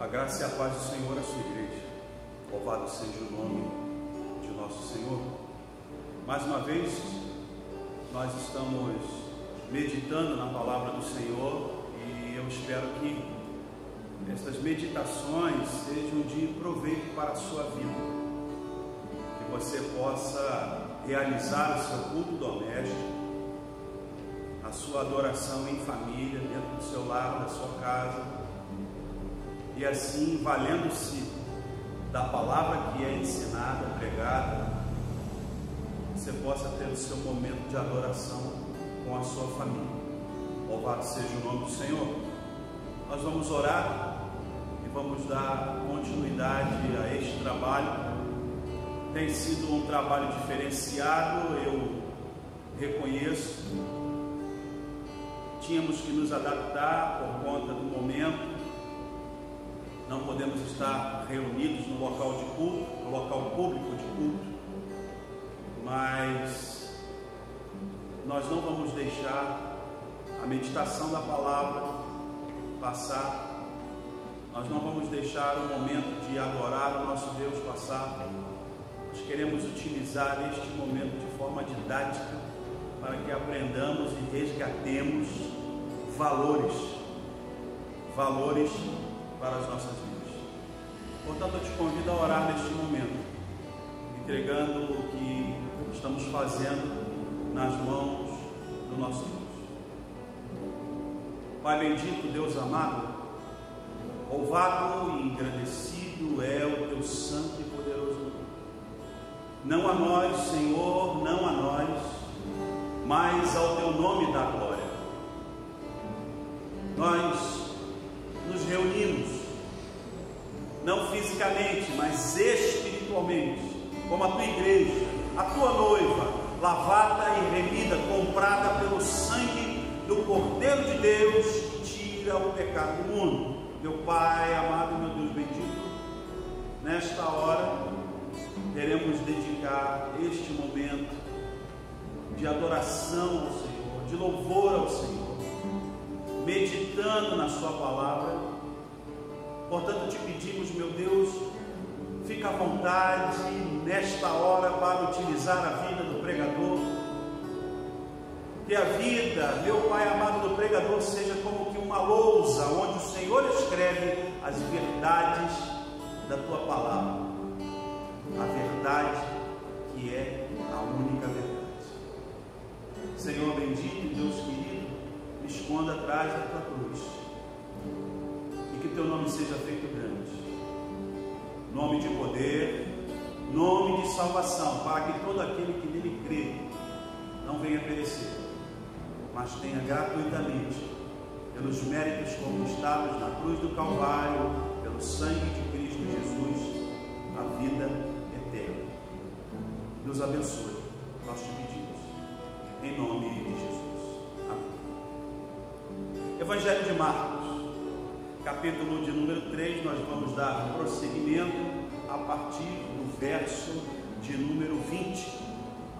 A graça e a paz do Senhor à sua igreja. Louvado seja o nome de nosso Senhor. Mais uma vez, nós estamos meditando na palavra do Senhor e eu espero que estas meditações sejam de proveito para a sua vida. Que você possa realizar o seu culto doméstico, a sua adoração em família, dentro do seu lar, da sua casa, e assim, valendo-se da palavra que é ensinada, pregada, você possa ter o seu momento de adoração com a sua família. Louvado seja o nome do Senhor. Nós vamos orar e vamos dar continuidade a este trabalho. Tem sido um trabalho diferenciado, eu reconheço. Tínhamos que nos adaptar por conta do momento. Não podemos estar reunidos no local de culto, no local público de culto, mas nós não vamos deixar a meditação da palavra passar, nós não vamos deixar o momento de adorar o nosso Deus passar. Nós queremos utilizar este momento de forma didática para que aprendamos e resgatemos valores para as nossas vidas. Portanto, eu te convido a orar neste momento, entregando o que estamos fazendo nas mãos do nosso Deus. Pai bendito, Deus amado, louvado e engrandecido é o teu santo e poderoso nome. Não a nós, Senhor, não a nós, mas ao teu nome da glória. Nós nos reunimos, não fisicamente, mas espiritualmente, como a tua igreja, a tua noiva, lavada e remida, comprada pelo sangue do Cordeiro de Deus, que tira o pecado do mundo. Meu Pai amado, meu Deus bendito, nesta hora queremos dedicar este momento de adoração ao Senhor, de louvor ao Senhor, meditando na sua palavra. Portanto, te pedimos, meu Deus, fica à vontade nesta hora para utilizar a vida do pregador. Que a vida, meu Pai amado, do pregador seja como que uma lousa onde o Senhor escreve as verdades da tua palavra, a verdade que é a única verdade. Senhor bendito, Deus querido, me esconda atrás da tua cruz, e que teu nome seja feito grande, nome de poder, nome de salvação, para que todo aquele que nele crê não venha perecer, mas tenha gratuitamente, pelos méritos conquistados na cruz do Calvário, pelo sangue de Cristo Jesus, a vida eterna. Deus abençoe, nós te pedimos, em nome de Jesus. Amém. Evangelho de Marcos, capítulo de número 3, nós vamos dar prosseguimento a partir do verso de número 20.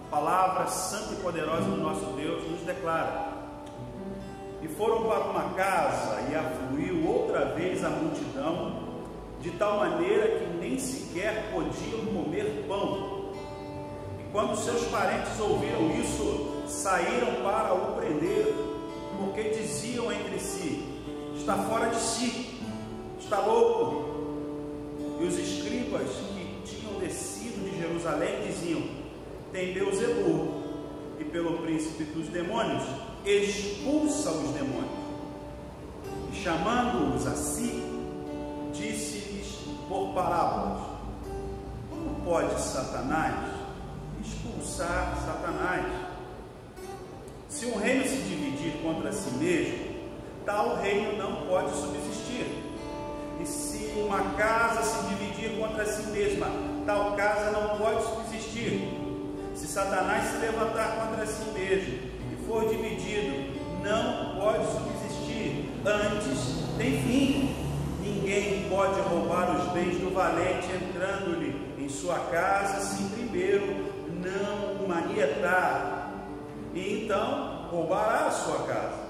A palavra santa e poderosa do nosso Deus nos declara: e foram para uma casa, e afluiu outra vez a multidão, de tal maneira que nem sequer podiam comer pão. E quando seus parentes ouviram isso, saíram para o prender, porque diziam entre si: está fora de si, está louco. E os escribas que tinham descido de Jerusalém diziam: tem Beelzebul, e pelo príncipe dos demônios expulsa os demônios. E chamando-os a si, disse-lhes por parábolas: como pode Satanás expulsar Satanás? Se um reino se dividir contra si mesmo, tal reino não pode subsistir. E se uma casa se dividir contra si mesma, tal casa não pode subsistir. Se Satanás se levantar contra si mesmo e for dividido, não pode subsistir. Antes tem fim. Ninguém pode roubar os bens do valente entrando-lhe em sua casa, se primeiro não o manietar, e então roubará a sua casa.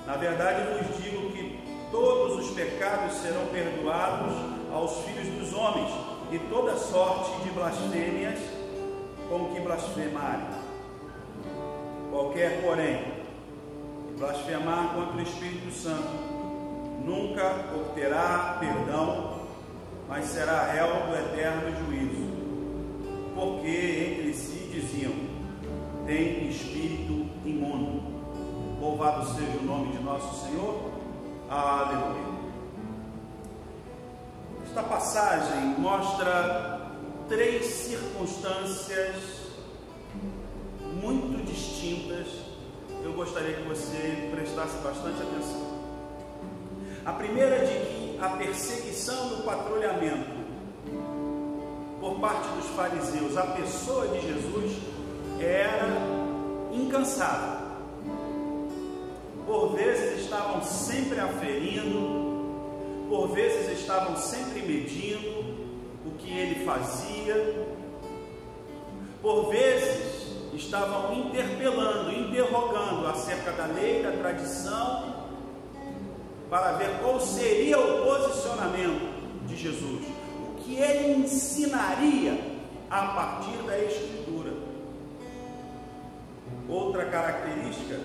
Na verdade vos digo que todos os pecados serão perdoados aos filhos dos homens, e toda sorte de blasfêmias com que blasfemarem. Qualquer, porém, que blasfemar contra o Espírito Santo nunca obterá perdão, mas será réu do eterno juízo, porque entre si diziam: tem espírito imundo. Louvado seja o nome de nosso Senhor. Aleluia. Esta passagem mostra 3 circunstâncias muito distintas. Eu gostaria que você prestasse bastante atenção. A primeira é de que a perseguição do patrulhamento por parte dos fariseus à pessoa de Jesus era incansável. Por vezes estavam sempre aferindo, por vezes estavam sempre medindo o que ele fazia, por vezes estavam interpelando, interrogando acerca da lei, da tradição, para ver qual seria o posicionamento de Jesus, o que ele ensinaria a partir da Escritura. Outra característica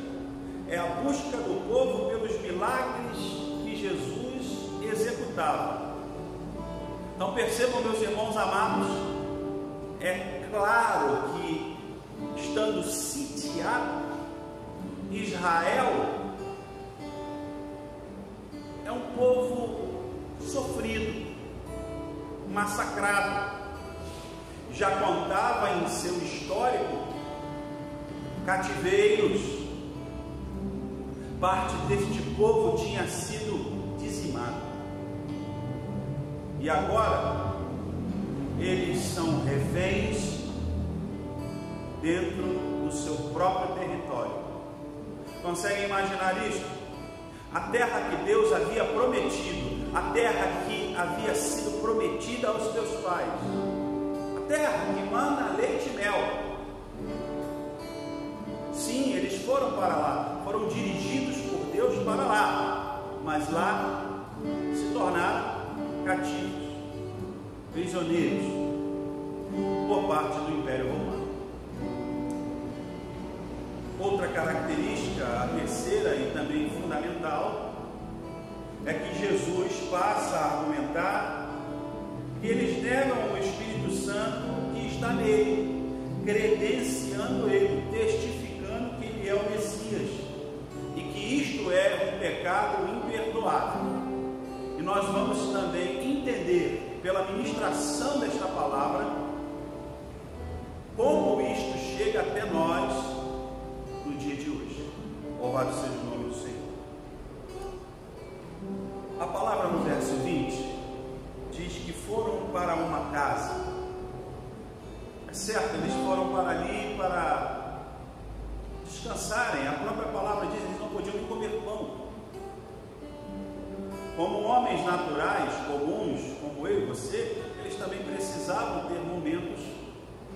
é a busca do povo pelos milagres que Jesus executava. Então percebam, meus irmãos amados, é claro que, estando sitiado, Israel é um povo sofrido, massacrado. Já contava em seu histórico cativeiros. Parte deste povo tinha sido dizimado. E agora eles são reféns dentro do seu próprio território. Conseguem imaginar isso? A terra que Deus havia prometido, a terra que havia sido prometida aos teus pais, a terra que mana leite e mel. Sim, eles foram para lá, foram dirigidos por Deus para lá, mas lá se tornaram cativos, prisioneiros, por parte do Império Romano. Outra característica, a terceira e também fundamental, é que Jesus passa a argumentar que eles negam o Espírito Santo que está nele, credenciando ele, testificando que ele é o Messias e que isto é um pecado imperdoável. E nós vamos também entender, pela ministração desta palavra, como isto chega até nós no dia de hoje. Louvado seja o nome do Senhor. A palavra no verso 20 diz que foram para uma casa. É certo, eles foram para ali para descansarem. A própria palavra diz que eles não podiam nem comer pão. Como homens naturais, comuns, como eu e você, eles também precisavam ter momentos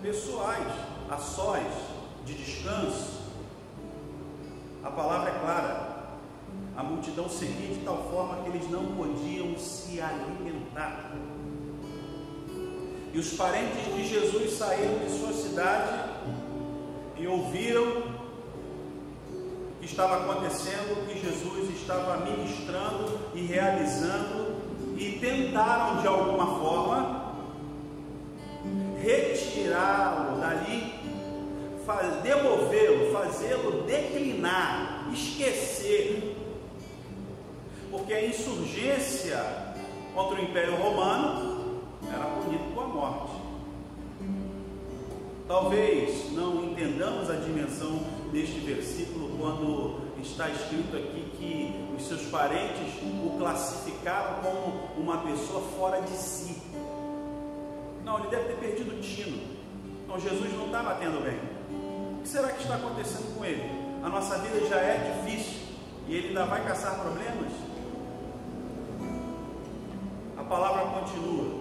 pessoais, a sós, de descanso. A palavra é clara. A multidão seguia de tal forma que eles não podiam se alimentar. E os parentes de Jesus saíram de sua cidade e ouviram o que estava acontecendo, que Jesus estava ministrando e realizando, e tentaram de alguma forma retirá-lo dali, demovê-lo, fazê-lo declinar, esquecer. Porque a insurgência contra o Império Romano era punida com a morte. Talvez não entendamos a dimensão deste versículo quando está escrito aqui que os seus parentes o classificaram como uma pessoa fora de si. Não, ele deve ter perdido o tino. Então Jesus não está batendo bem. O que será que está acontecendo com ele? A nossa vida já é difícil e ele ainda vai caçar problemas? A palavra continua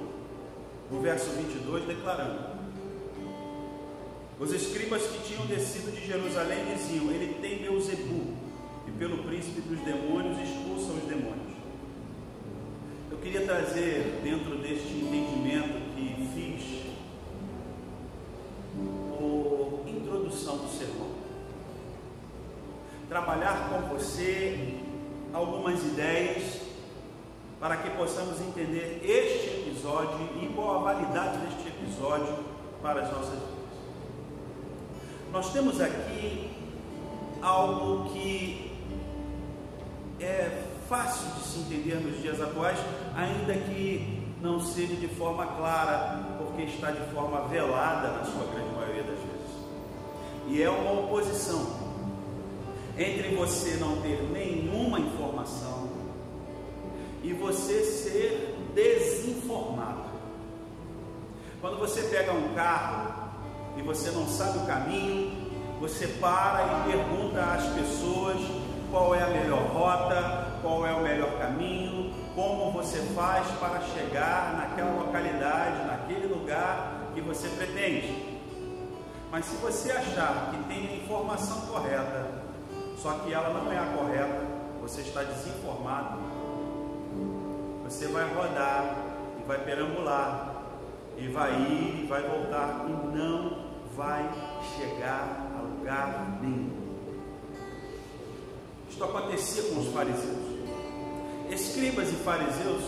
no verso 22 declarando: os escribas que tinham descido de Jerusalém diziam: ele tem Beelzebu, e pelo príncipe dos demônios expulsa os demônios. queria trazer, dentro deste entendimento que fiz, a introdução do sermão. Trabalhar com você algumas ideias para que possamos entender este episódio e qual a validade deste episódio para as nossas vidas. Nós temos aqui algo que é fácil de se entender nos dias atuais, ainda que não seja de forma clara, porque está de forma velada na sua grande maioria das vezes. E é uma oposição entre você não ter nenhuma informação e você ser desinformado. Quando você pega um carro e você não sabe o caminho, você para e pergunta às pessoas qual é a melhor rota, qual é o melhor caminho, como você faz para chegar naquela localidade, naquele lugar que você pretende. Mas se você achar que tem a informação correta, só que ela não é a correta, você está desinformado, você vai rodar e vai perambular, e vai ir e vai voltar, e não vai chegar a lugar nenhum. Isto acontecia com os fariseus. Escribas e fariseus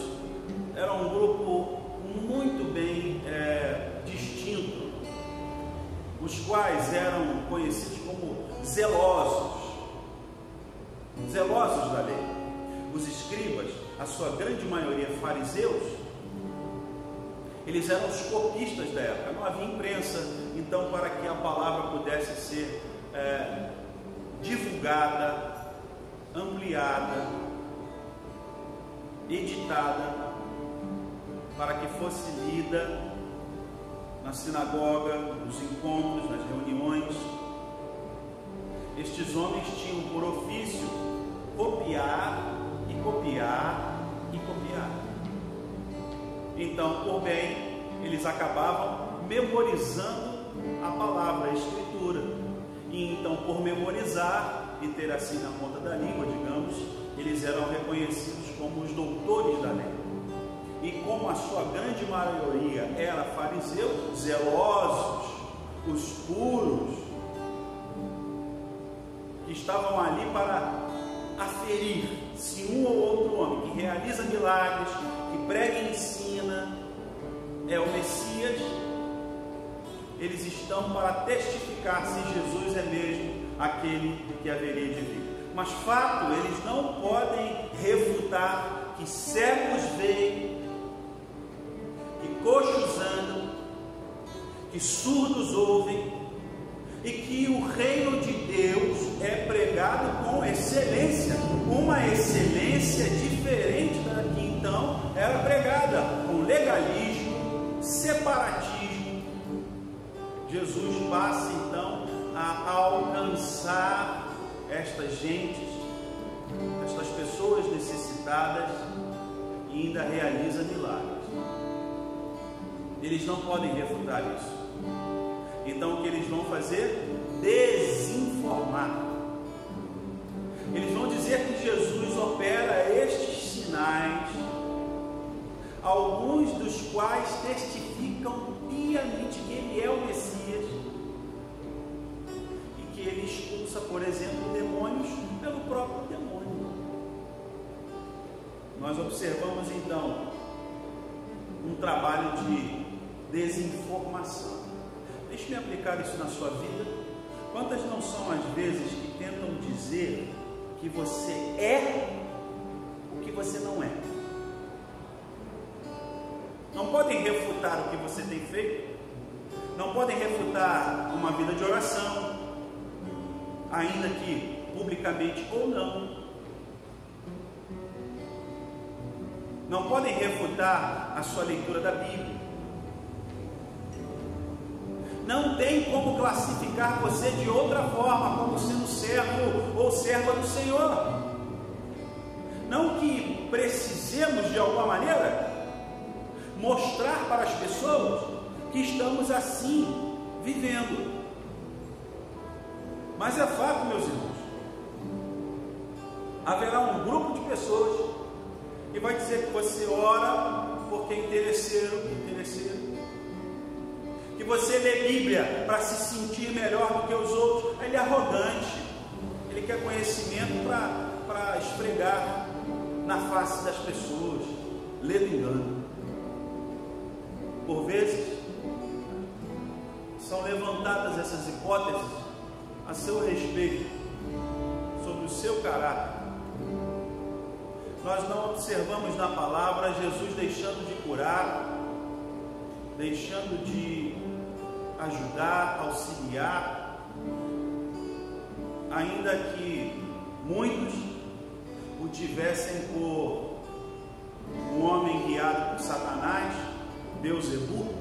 eram um grupo muito bem distinto, os quais eram conhecidos como zelosos da lei. Os escribas, a sua grande maioria fariseus, eles eram os copistas da época. Não havia imprensa, então para que a palavra pudesse ser divulgada, ampliada, editada, para que fosse lida na sinagoga, nos encontros, nas reuniões, estes homens tinham por ofício copiar e copiar e copiar. Então, por bem, eles acabavam memorizando a palavra, a escritura, e então, por memorizar e ter assim na ponta da língua, digamos, eles eram reconhecidos como os doutores da lei. E como a sua grande maioria era fariseu, zelosos, os puros, que estavam ali para aferir se um ou outro homem que realiza milagres, que prega e ensina, é o Messias, eles estão para testificar se Jesus é mesmo aquele que haveria de vir. Mas fato, eles não podem refutar que cegos veem, que coxos andam, que surdos ouvem, e que o reino de Deus é pregado com excelência, uma excelência diferente da que então era pregada, com legalismo, separatismo. Jesus passa então a alcançar estas gentes, estas pessoas necessitadas, e ainda realiza milagres. Eles não podem refutar isso. Então o que eles vão fazer? Desinformar. Eles vão dizer que Jesus opera estes sinais, alguns dos quais testificam piamente que Ele é o Messias, e que Ele expulsa, por exemplo, demônios pelo próprio demônio. Nós observamos então um trabalho de desinformação. Deixe-me aplicar isso na sua vida. Quantas não são as vezes que tentam dizer que você é o que você não é? Não podem refutar o que você tem feito, não podem refutar uma vida de oração, ainda que publicamente ou não. Não podem refutar a sua leitura da Bíblia. Não tem como classificar você de outra forma, como sendo servo ou serva do Senhor. Não que precisemos de alguma maneira mostrar para as pessoas que estamos assim vivendo. Mas é fato, meus irmãos, haverá um grupo de pessoas que vai dizer que você ora porque é interesseiro. Que você lê Bíblia para se sentir melhor do que os outros. Ele é arrogante. Ele quer conhecimento para esfregar na face das pessoas. Lê do engano. Por vezes, são levantadas essas hipóteses a seu respeito, sobre o seu caráter. Nós não observamos na palavra Jesus deixando de curar, deixando de ajudar, auxiliar, ainda que muitos o tivessem por um homem guiado por Satanás, Beelzebub,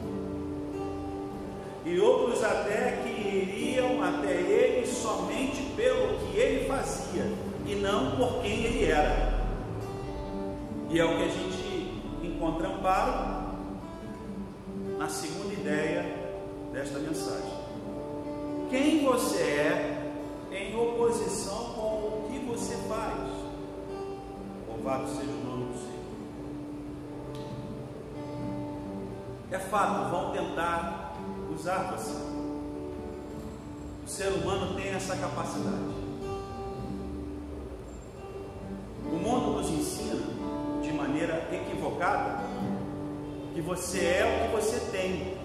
e outros até que iriam até ele somente pelo que ele fazia e não por quem ele era. E é o que a gente encontra amparo na segunda ideia desta mensagem. Quem você é em oposição com o que você faz. Louvado seja o nome do Senhor. É fato, vão tentar usar você. O ser humano tem essa capacidade. O mundo nos ensina de maneira equivocada que você é o que você tem.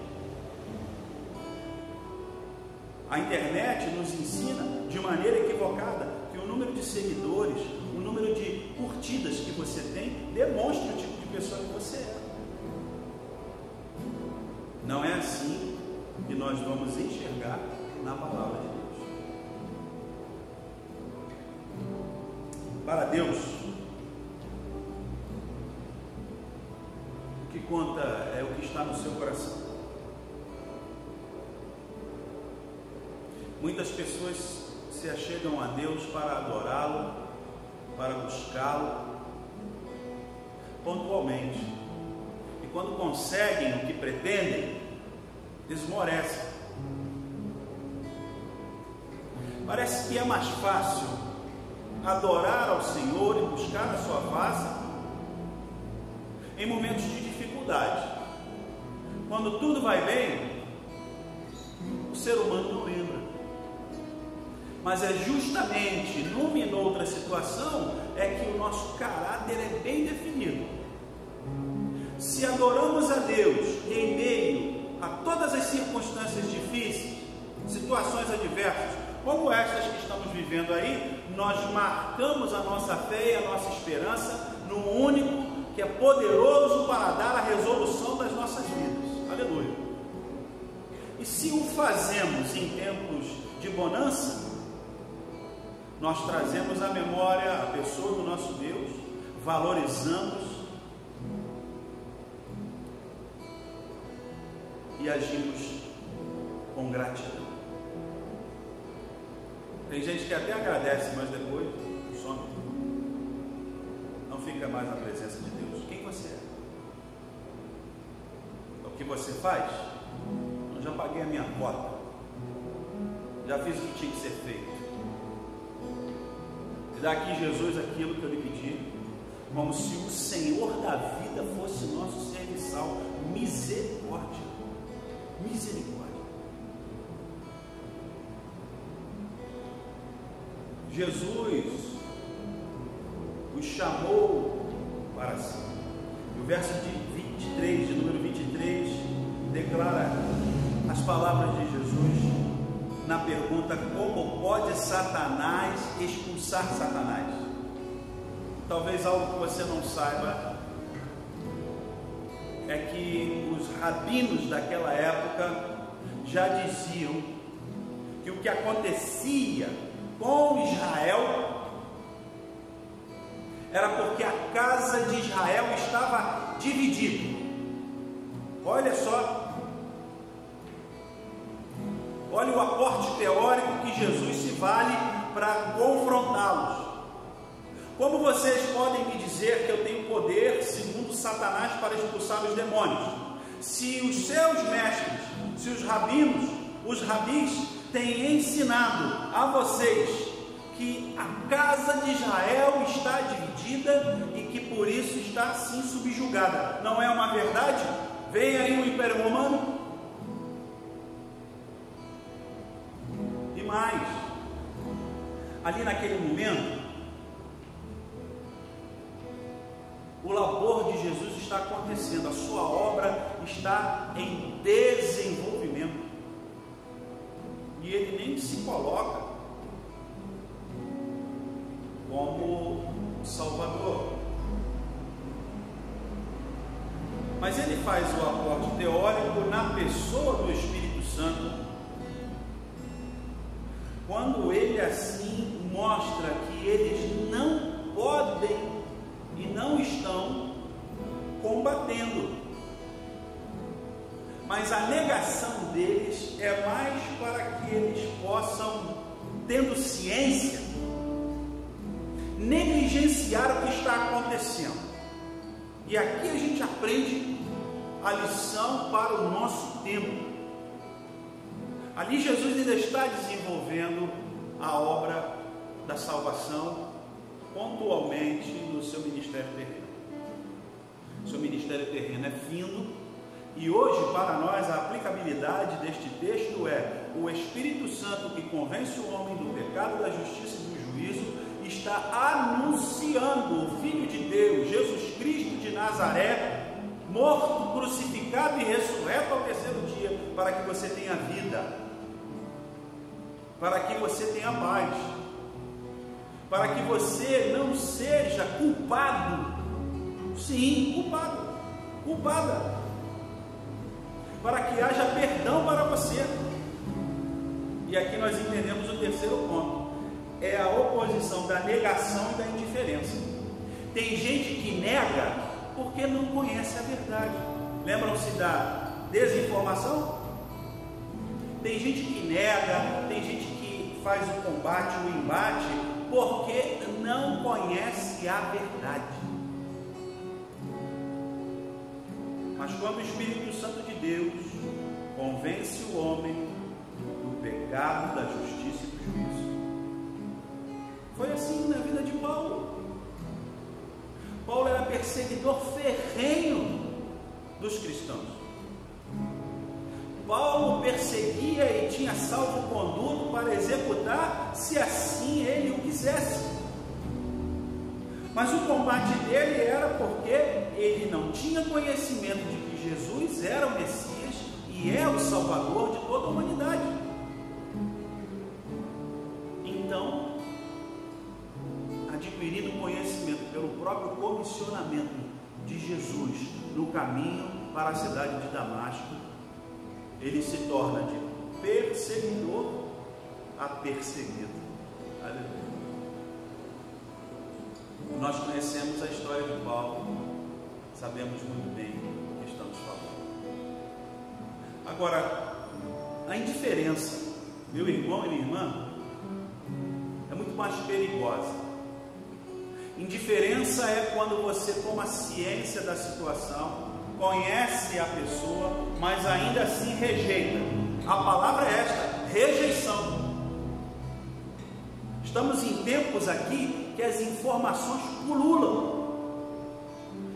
A internet nos ensina de maneira equivocada que o número de seguidores, o número de curtidas que você tem demonstra o tipo de pessoa que você é. Não é assim que nós vamos enxergar na palavra de Deus. Para Deus, o que conta é o que está no seu coração. Muitas pessoas se achegam a Deus para adorá-lo, para buscá-lo pontualmente. E quando conseguem o que pretendem, esmorecem. Parece que é mais fácil adorar ao Senhor e buscar a sua face em momentos de dificuldade. Quando tudo vai bem, o ser humano não lembra. Mas é justamente numa e noutra situação é que o nosso caráter é bem definido. Se adoramos a Deus em meio a todas as circunstâncias difíceis, situações adversas, como estas que estamos vivendo aí, nós marcamos a nossa fé e a nossa esperança no único que é poderoso para dar a resolução das nossas vidas. Aleluia. E se o fazemos em tempos de bonança, nós trazemos à memória a pessoa do nosso Deus, valorizamos e agimos com gratidão. Tem gente que até agradece, mas depois some. Não fica mais na presença de Deus. Quem você é? O que você faz? Eu já paguei a minha cota. Já fiz o que tinha que ser feito. E daqui Jesus aquilo que eu lhe pedi, como se o Senhor da vida fosse nosso serviçal. Misericórdia. Misericórdia. Jesus os chamou para si. O verso de número 23, declara as palavras de Jesus na pergunta: como pode Satanás expulsar Satanás? Talvez algo que você não saiba é que os rabinos daquela época já diziam que o que acontecia com Israel era porque a casa de Israel estava dividida. Olha só, olha o aporte teórico que Jesus se vale para confrontá-los. Como vocês podem me dizer que eu tenho poder, segundo Satanás, para expulsar os demônios, se os seus mestres, se os rabinos, os rabis, têm ensinado a vocês que a casa de Israel está dividida e que por isso está assim subjugada. Não é uma verdade? Vem aí o Império Romano. E mais, ali naquele momento, o labor de Jesus está acontecendo, a sua obra está em desenvolvimento. E ele nem se coloca como Salvador. Mas ele faz o aporte teórico na pessoa do Espírito Santo, quando ele assim mostra que eles não podem e não estão combatendo, mas a negação deles é mais para que eles possam, tendo ciência, negligenciar o que está acontecendo. E aqui a gente aprende a lição para o nosso tempo. Ali Jesus ainda está desenvolvendo a obra da salvação pontualmente no seu ministério terreno. Seu ministério terreno é findo, e hoje para nós a aplicabilidade deste texto é: o Espírito Santo que convence o homem do pecado, da justiça e do juízo, está anunciando o Filho de Deus, Jesus Cristo de Nazaré, morto, crucificado e ressurreto ao terceiro dia, para que você tenha vida, para que você tenha paz, para que você não seja culpado. Sim, culpada, para que haja perdão para você. E aqui nós entendemos o terceiro ponto, é a oposição da negação e da indiferença. Tem gente que nega porque não conhece a verdade. Lembram-se da desinformação? Tem gente que nega, tem gente que faz o combate, o embate, porque não conhece a verdade. Mas quando o Espírito Santo de Deus convence o homem do pecado, da justiça e do juízo. Foi assim na vida de Paulo. Paulo era perseguidor ferrenho dos cristãos. Paulo perseguia e tinha salvo-conduto para executar, se assim ele o quisesse. Mas o combate dele era porque ele não tinha conhecimento de que Jesus era o Messias e é o Salvador de toda a humanidade. Então, adquirindo conhecimento pelo próprio comissionamento de Jesus no caminho para a cidade de Damasco, ele se torna de perseguidor a perseguido. Aleluia. Nós conhecemos a história de Paulo, sabemos muito bem o que estamos falando. Agora, a indiferença, meu irmão e minha irmã, é muito mais perigosa. Indiferença é quando você toma ciência da situação, conhece a pessoa, mas ainda assim rejeita. A palavra é esta: rejeição. Estamos em tempos aqui que as informações pululam,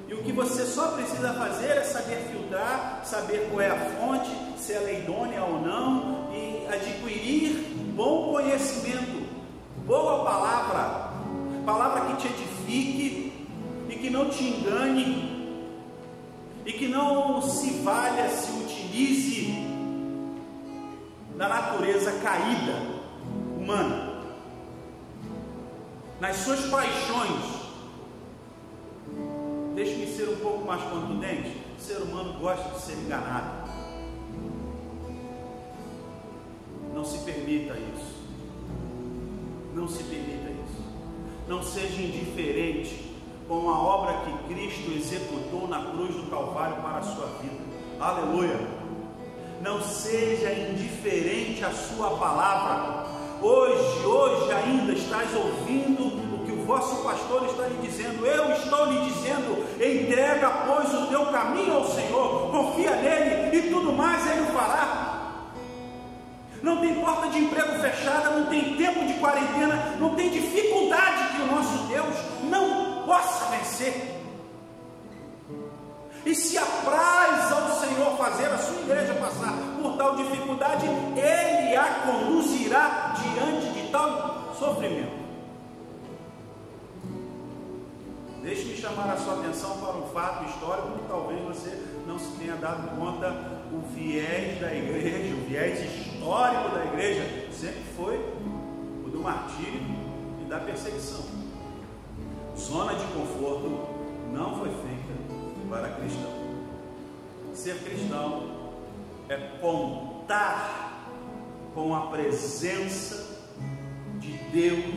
e o que você só precisa fazer é saber filtrar, saber qual é a fonte, se ela é idônea ou não, e adquirir bom conhecimento, boa palavra, palavra que te edifique e que não te engane, e que não se valha, se utilize da natureza caída humana, nas suas paixões. Deixe-me ser um pouco mais contundente. O ser humano gosta de ser enganado. Não se permita isso. Não se permita isso. Não seja indiferente com a obra que Cristo executou na cruz do Calvário para a sua vida. Aleluia! Não seja indiferente à sua palavra. Hoje ainda estás ouvindo o que o vosso pastor está lhe dizendo. Eu estou lhe dizendo: entrega, pois, o teu caminho ao Senhor, confia nele e tudo mais ele o fará. Não tem porta de emprego fechada, não tem tempo de quarentena, não tem dificuldade que o nosso Deus não possa vencer. e se apraz ao Senhor fazer a sua igreja passar por tal dificuldade, Ele a conduzirá diante de tal sofrimento. Deixe-me chamar a sua atenção para um fato histórico que talvez você não se tenha dado conta. O viés da igreja, o viés histórico da igreja, sempre foi o do martírio e da perseguição. Zona de conforto não foi feita para cristão. Ser cristão é contar com a presença de Deus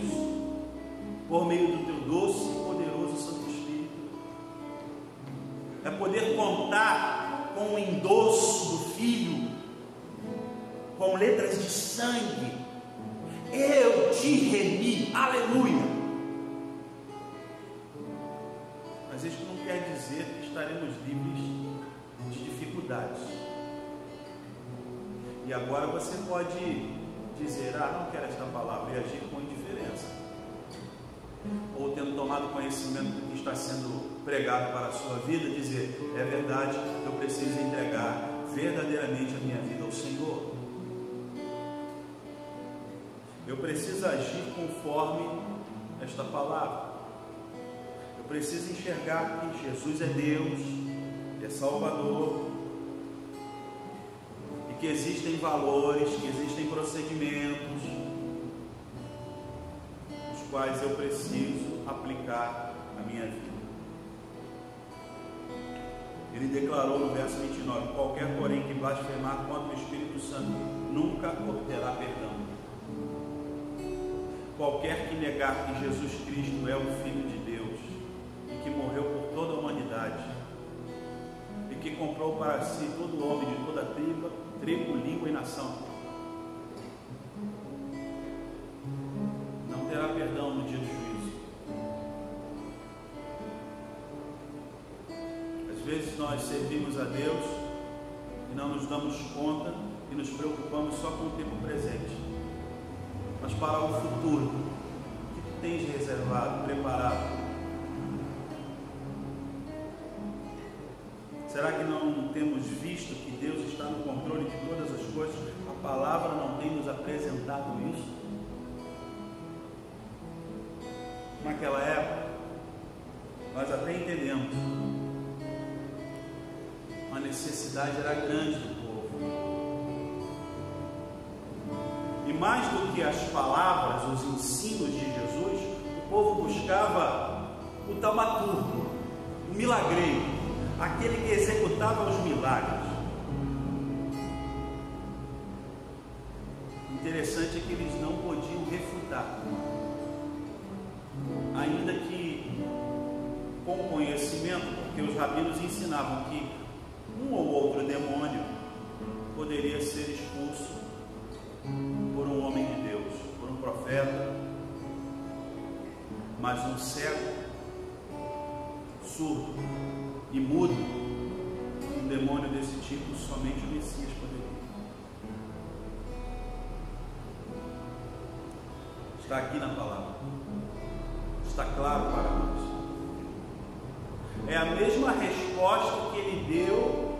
por meio do teu doce e poderoso Santo Espírito. É poder contar com o endosso do Filho, com letras de sangue. Eu te remi, aleluia. Mas isso não quer dizer que estaremos livres de dificuldades. E agora você pode dizer: não quero esta palavra, e agir com indiferença, ou tendo tomado conhecimento do que está sendo pregado para a sua vida, dizer: é verdade, eu preciso entregar verdadeiramente a minha vida ao Senhor. Eu preciso agir conforme esta palavra. Eu preciso enxergar que Jesus é Deus, que é Salvador, e que existem valores, que existem procedimentos, os quais eu preciso aplicar à minha vida. Ele declarou no verso 29: qualquer, porém, que blasfemar contra o Espírito Santo nunca obterá perdão. Qualquer que negar que Jesus Cristo é o Filho de Deus e que morreu por toda a humanidade e que comprou para si todo homem de toda tribo, língua e nação, não terá perdão no dia do juízo. Às vezes nós servimos a Deus e não nos damos conta e nos preocupamos só com o tempo presente. Mas para o futuro, o que tu tens reservado, preparado? Será que não temos visto que Deus está no controle de todas as coisas? A palavra não tem nos apresentado isso? Naquela época, nós até entendemos, a necessidade era grande do povo. E mais do que as palavras, os ensinos de Jesus, o povo buscava o taumaturgo, o milagreiro, aquele que executava os milagres. Interessante é que eles não podiam refutar, ainda que com conhecimento, porque os rabinos ensinavam que um ou outro demônio poderia ser expulso por um homem de Deus, por um profeta, mas um cego, surdo e mudo, um demônio desse tipo, somente o Messias poderia. Está aqui na palavra, está claro para nós. É a mesma resposta que ele deu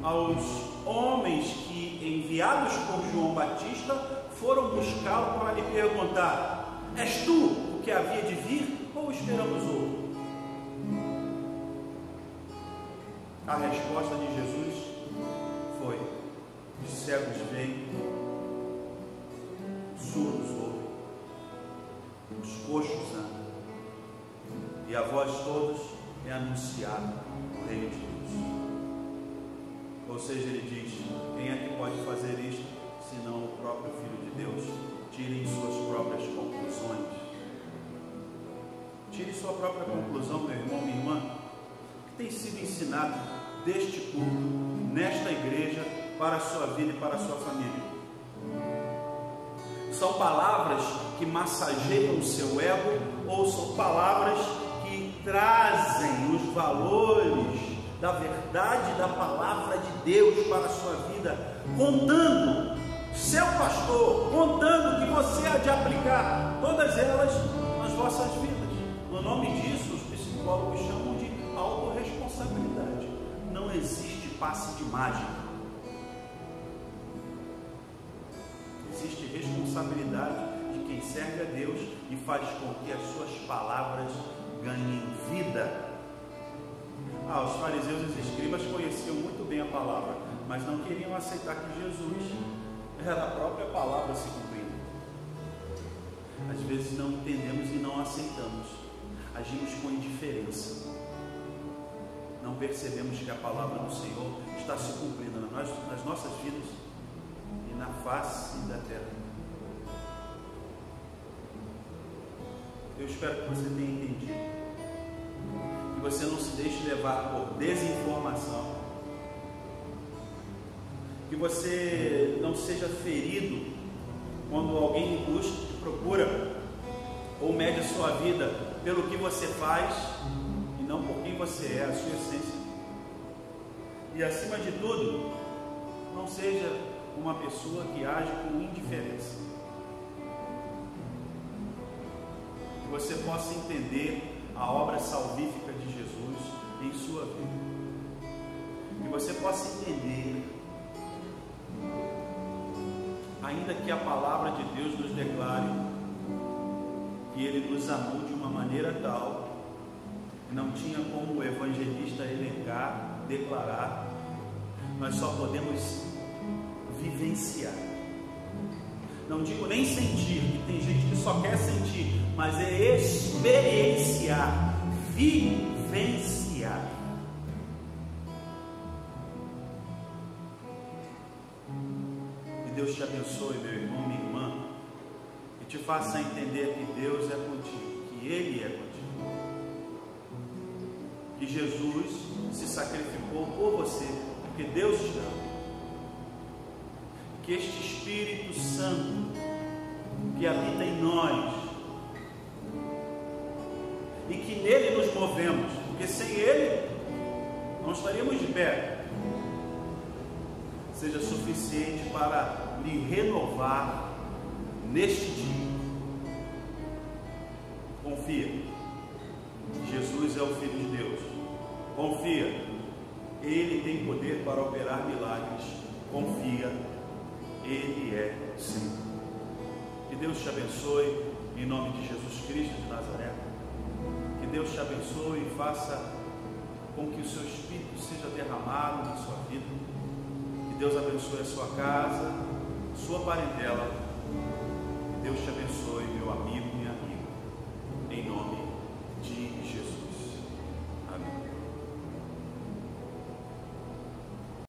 aos homens que, enviados por João Batista, foram buscá-lo para lhe perguntar: és tu o que havia de vir ou esperamos outro? A resposta de Jesus foi: os cegos veem, os surdos ouvem, os coxos andam, e a vós todos é anunciado o reino de Deus. Ou seja, ele diz: quem é que pode fazer isto, senão o próprio Filho de Deus? Tirem suas próprias conclusões. Tire sua própria conclusão, meu irmão, minha irmã. O que tem sido ensinado deste culto, nesta igreja, para a sua vida e para a sua família? São palavras que massageiam o seu ego, ou são palavras que trazem os valores da verdade da palavra de Deus para a sua vida, contando, seu pastor, contando que você há de aplicar todas elas nas vossas vidas? No nome disso, os psicólogos chamam de autorresponsabilidade. responsabilidade. Não existe passe de mágica. Existe responsabilidade de quem serve a Deus e faz com que as suas palavras ganhem vida. Os fariseus e os escribas conheciam muito bem a palavra, mas não queriam aceitar que Jesus era a própria palavra se cumprindo. Às vezes não entendemos e não aceitamos, agimos com indiferença, não percebemos que a palavra do Senhor está se cumprindo nas nossas vidas e na face da terra. Eu espero que você tenha entendido, que você não se deixe levar por desinformação, que você não seja ferido quando alguém lhe busca, te procura ou mede a sua vida pelo que você faz e não por quem você é, a sua essência. E acima de tudo, não seja uma pessoa que age com indiferença. Que você possa entender a obra salvífica de Jesus em sua vida. Que você possa entender, ainda que a palavra de Deus nos declare que Ele nos amou de uma maneira tal que não tinha como o evangelista elencar, declarar, nós só podemos vivenciar. Não digo nem sentir, que tem gente que só quer sentir, mas é experienciar, vivenciar. Que Deus te abençoe, meu irmão, minha irmã, e te faça entender que Deus é contigo, que Ele é contigo, que Jesus se sacrificou por você, porque Deus te ama. Que este Espírito Santo que habita em nós e que nele nos movemos, porque sem ele não estaríamos de pé, seja suficiente para lhe renovar neste dia. Confia, Jesus é o Filho de Deus. Confia, Ele tem poder para operar milagres. Confia, Ele é sim. Que Deus te abençoe em nome de Jesus Cristo de Nazaré. Que Deus te abençoe e faça com que o seu Espírito seja derramado na sua vida. Que Deus abençoe a sua casa, sua parentela. Que Deus te abençoe, meu amigo.